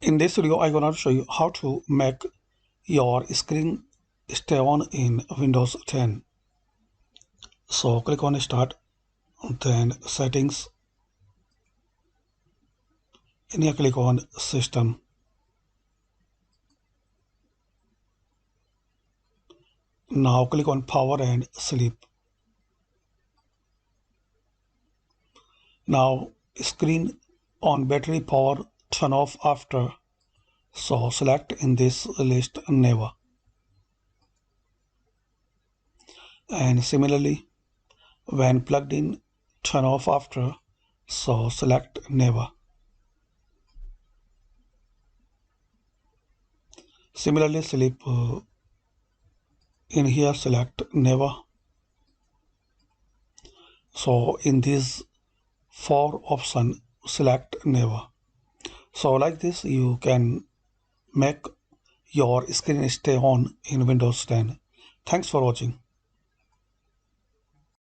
In this video, I'm gonna show you how to make your screen stay on in Windows 10. So click on Start, then Settings. And here click on System. Now click on Power and Sleep. Now screen on battery power turn off after. So select in this list Never. And similarly, when plugged in turn off after. So select Never. Similarly, sleep in here select Never. So in these four options select Never. So like this you can make your screen stay on in Windows 10. Thanks for watching.